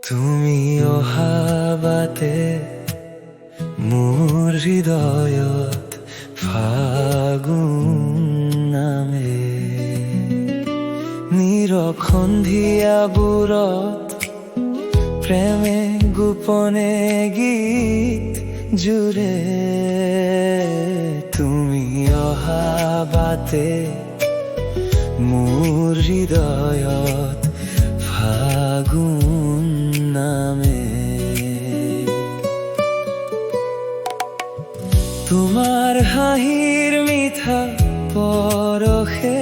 তুমি অহাবাতে মোৰ হৃদয়ত ফাগুন নামে নীৰৱ সন্ধিয়াবোৰত প্ৰেমে গোপনে গীত জুৰে তুমি অহাবাতে মোৰ হৃদয়ত ফাগুন নামে তোমাৰ হাঁহিৰ মিঠা পৰশে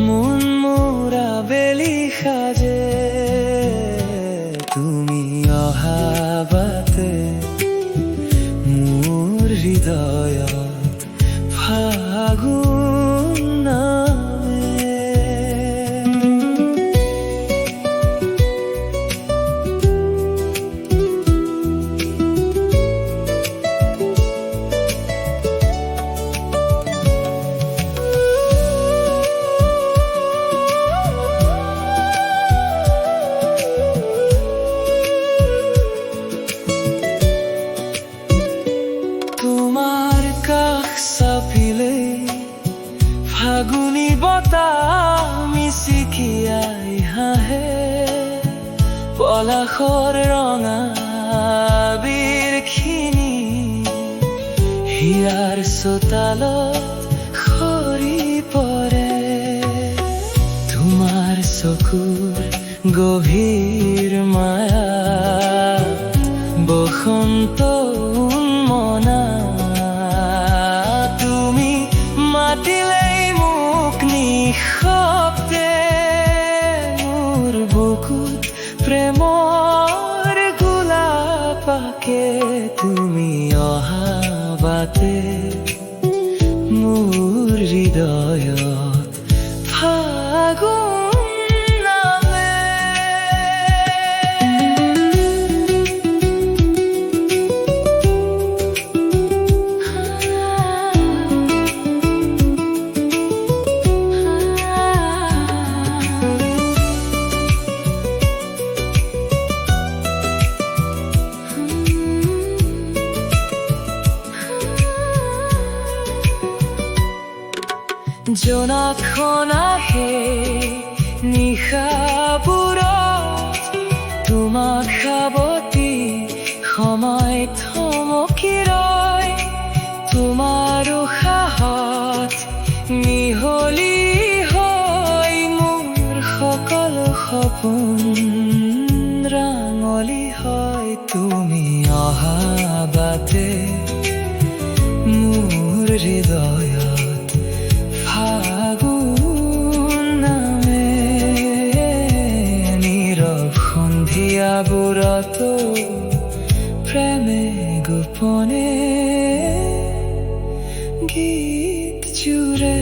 মন মোৰ আবেলি সাজে তুমি অহাবাতে মোৰ হৃদয়ত ফাগুন নামে তোমার কাষ চাপিলে ফাগুনী বতাহ মিচিকিয়াই হাঁহে পলাশৰ ৰঙা বীৰখিনি হিয়াৰ চোতালত সৰি পৰে তোমাৰ চকুৰ গভীৰ মায়া বসন্ত উন্মনা তুমি মাতিলেই মোক নিশব্দে মোৰ বুকুত প্ৰেমৰ গোলাপ আঁকে তুমি অহাবাতে মোৰ হৃদয়ত ফাগুন নামে জোনাকখন আহে নিশাবোৰত তোমাক সাৱটি সময় থমকি ৰয় তোমাৰ উশাহত মিহলি হৈ মোৰ সকলো সপোন ৰাঙলী হয় তুমি অহাবাতে মোৰ হৃদয়ত ফাগুন নামে নীৰৱ সন্ধিয়াবোৰতো প্ৰেমে গোপনে গীত জুৰে